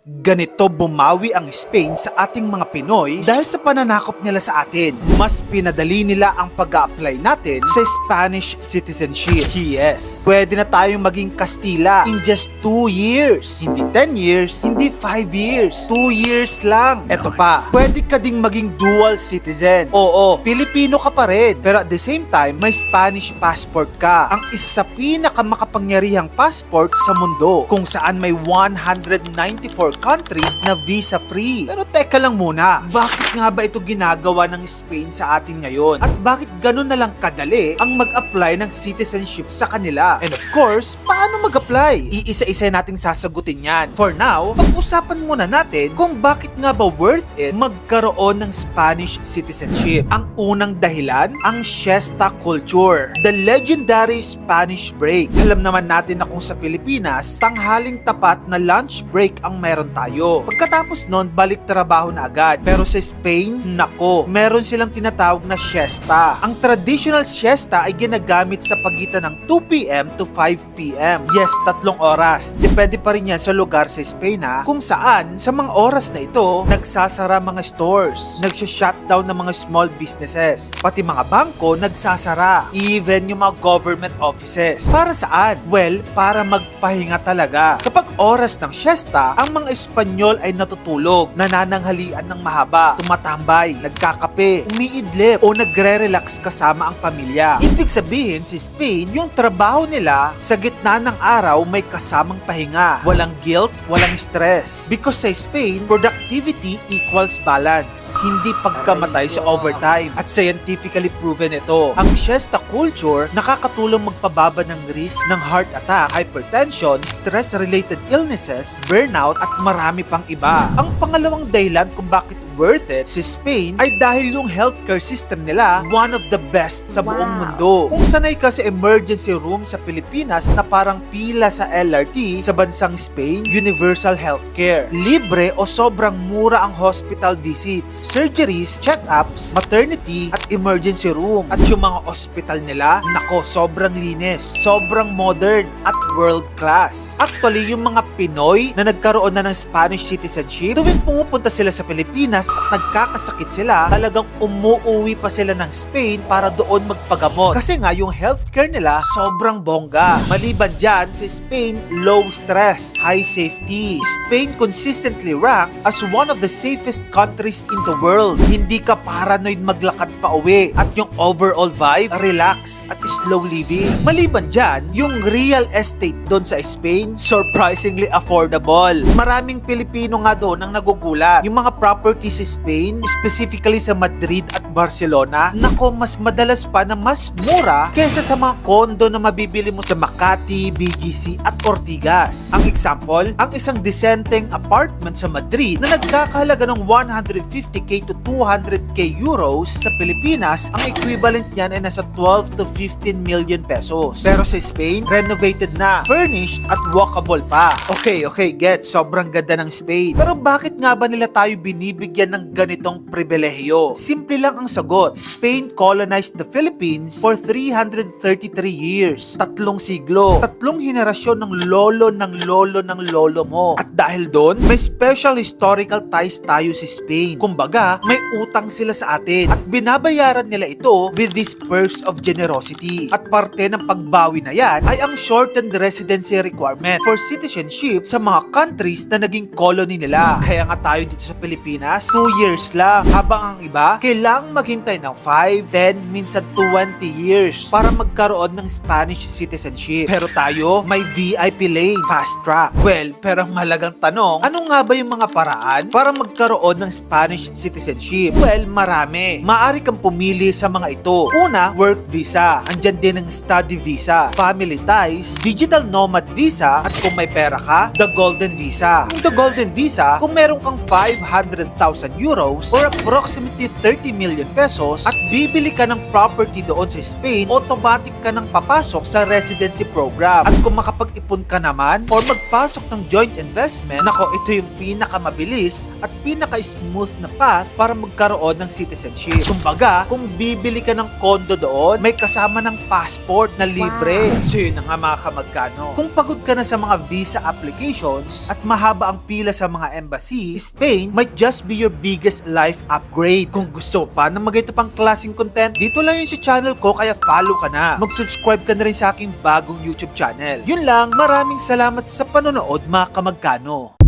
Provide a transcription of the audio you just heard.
Ganito bumawi ang Spain sa ating mga Pinoy dahil sa pananakop nila sa atin. Mas pinadali nila ang pag-a-apply natin sa Spanish citizenship. Yes, pwede na tayong maging Kastila in just 2 years. Hindi 10 years, hindi 5 years. 2 years lang. Eto pa, pwede ka ding maging dual citizen. Oo, Pilipino ka pa rin, pero at the same time, may Spanish passport ka. Ang isa sa pinakamakapangyarihang passport sa mundo, kung saan may 194 countries na visa-free. Pero teka lang muna, bakit nga ba ito ginagawa ng Spain sa atin ngayon? At bakit ganun na lang kadali ang mag-apply ng citizenship sa kanila? And of course, paano mag-apply? Iisa-isa nating sasagutin yan. For now, pag-usapan muna natin kung bakit nga ba worth it magkaroon ng Spanish citizenship. Ang unang dahilan, ang siesta culture. The legendary Spanish break. Alam naman natin na kung sa Pilipinas, tanghaling tapat na lunch break ang meron tayo. Pagkatapos nun, balik trabaho na agad. Pero sa Spain, nako, meron silang tinatawag na siesta. Ang traditional siesta ay ginagamit sa pagitan ng 2 p.m. to 5 p.m. Yes, 3 oras. Depende pa rin yan sa lugar sa Spain kung saan sa mga oras na ito, nagsasara mga stores, nagsha-shutdown ng mga small businesses, pati mga bangko nagsasara, even yung mga government offices. Para saan? Well, para magpahinga talaga. Kapag oras ng siesta, ang mga Espanyol ay natutulog, nanananghalian ng mahaba, tumatambay, nagkakape, umiidlip o nagre-relax kasama ang pamilya. Ibig sabihin, sa Spain, yung trabaho nila sa gitna ng araw may kasamang pahinga. Walang guilt, walang stress. Because sa Spain, productivity equals balance. Hindi pagkamatay sa overtime. At scientifically proven ito. Ang siesta culture nakakatulong magpababa ng risk ng heart attack, hypertension, stress-related illnesses, burnout at marami pang iba. Ang pangalawang dahilan kung bakit worth it sa Spain ay dahil yung healthcare system nila one of the best sa buong mundo. Kung sanay ka sa emergency room sa Pilipinas na parang pila sa LRT, sa bansang Spain, universal healthcare. Libre o sobrang mura ang hospital visits, surgeries, check-ups, maternity at emergency room. At yung mga hospital nila, nako, sobrang linis, sobrang modern at world class. Actually, yung mga Pinoy na nagkaroon na ng Spanish citizenship, tuwing pumupunta sila sa Pilipinas at nagkakasakit sila, talagang umuuwi pa sila ng Spain para doon magpagamot. Kasi nga yung healthcare nila sobrang bongga. Maliban dyan, sa Spain, low stress, high safety. Spain consistently ranked as one of the safest countries in the world. Hindi ka paranoid maglakad pa uwi. At yung overall vibe, relax at slow living. Maliban dyan, yung real estate doon sa Spain, surprisingly affordable. Maraming Pilipino nga doon ang nagugulat. Yung mga properties sa Spain, specifically sa Madrid at Barcelona, nako, mas madalas pa na mas mura kaysa sa mga kondo na mabibili mo sa Makati, BGC at Ortigas. Ang example, ang isang decenteng apartment sa Madrid na nagkakahalaga ng 150k to 200k euros sa Pilipinas, ang equivalent niyan ay nasa 12 to 15 million pesos. Pero sa Spain, renovated na, furnished at walkable pa. Okay, get, sobrang ganda ng Spain. Pero bakit nga ba nila tayo binibigyan ng ganitong pribilehiyo? Simple lang ang sagot. Spain colonized the Philippines for 333 years. 3 siglo. 3 henerasyon ng lolo mo. At dahil doon, may special historical ties tayo sa Spain. Kumbaga, may utang sila sa atin. At binabayaran nila ito with these perks of generosity. At parte ng pagbawi na yan ay ang shortened residency requirement for citizenship sa mga countries na naging colony nila. Kaya nga tayo dito sa Pilipinas, 2 years lang. Habang ang iba, kailangang maghintay ng 5, 10, minsan 20 years para magkaroon ng Spanish citizenship. Pero tayo, may VIP lane, fast track. Well, pero ang mahalagang tanong, ano nga ba yung mga paraan para magkaroon ng Spanish citizenship? Well, marami. Maaari kang pumili sa mga ito. Una, work visa. Andyan din ang study visa, family ties, digital nomad visa, at kung may pera ka, the golden visa. The golden visa, kung meron kang 500,000 euros or approximately 30 million million pesos at bibili ka ng property doon sa Spain, automatic ka nang papasok sa residency program. At kung makapag-ipon ka naman or magpasok ng joint investment, nako, ito yung pinakamabilis at pinaka-smooth na path para magkaroon ng citizenship. Kumbaga, kung bibili ka ng condo doon, may kasama ng passport na libre. So yun na nga mga kamagkano. Kung pagod ka na sa mga visa applications at mahaba ang pila sa mga embassy, Spain might just be your biggest life upgrade. Kung gusto mo pa na magito pang klaseng content, dito lang yun sa channel ko, kaya follow ka na. Mag-subscribe ka na rin sa aking bagong YouTube channel. Yun lang, maraming salamat sa panonood mga kamagkano.